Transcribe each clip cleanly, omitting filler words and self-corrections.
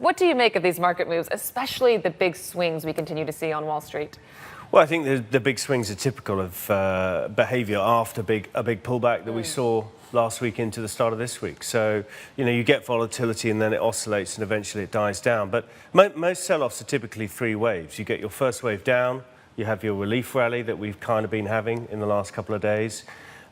What do you make of these market moves, especially the big swings we continue to see on Wall Street? Well, I think the big swings are typical of behaviour after a big pullback that we saw last week into the start of this week. So, you know, you get volatility and then it oscillates and eventually it dies down. But most sell-offs are typically three waves. You get your first wave down, you have your relief rally that we've kind of been having in the last couple of days.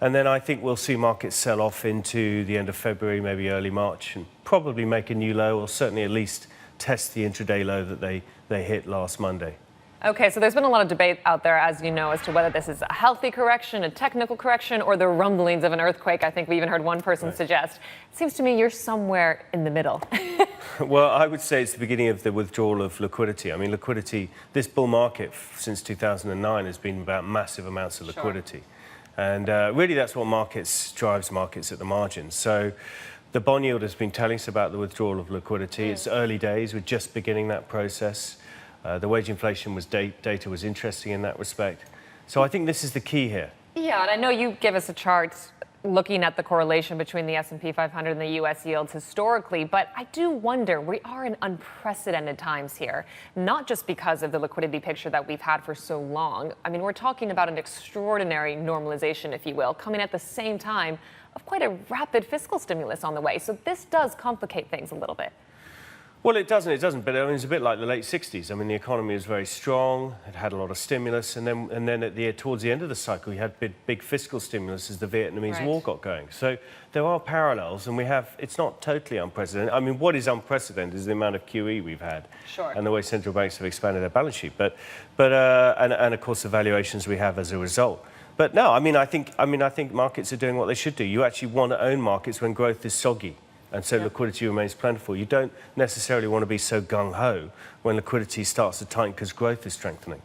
And then I think we'll see markets sell off into the end of February, maybe early March, and probably make a new low, or certainly at least test the intraday low that they hit last Monday. Okay, so there's been a lot of debate out there, as you know, as to whether this is a healthy correction, a technical correction, or the rumblings of an earthquake. I think we even heard one person suggest. It seems to me you're somewhere in the middle. Well, I would say it's the beginning of the withdrawal of liquidity. I mean, liquidity, this bull market since 2009 has been about massive amounts of liquidity. And really that's what drives markets at the margin. So the bond yield has been telling us about the withdrawal of liquidity. It's early days, we're just beginning that process. The wage inflation data was interesting in that respect. So I think this is the key here. Yeah, and I know you give us a chart looking at the correlation between the S&P 500 and the U.S. yields historically, but I do wonder, we are in unprecedented times here, not just because of the liquidity picture that we've had for so long. I mean, we're talking about an extraordinary normalization, if you will, coming at the same time of quite a rapid fiscal stimulus on the way. So this does complicate things a little bit. Well, it doesn't, but I mean, it's a bit like the late 60s. I mean, the economy was very strong, it had a lot of stimulus, and then towards the end of the cycle, you had big fiscal stimulus as the Vietnamese War got going. So there are parallels, and it's not totally unprecedented. I mean, what is unprecedented is the amount of QE we've had, and the way central banks have expanded their balance sheet, and of course the valuations we have as a result. But no, I think markets are doing what they should do. You actually want to own markets when growth is soggy. And so liquidity remains plentiful. You don't necessarily want to be so gung-ho when liquidity starts to tighten because growth is strengthening.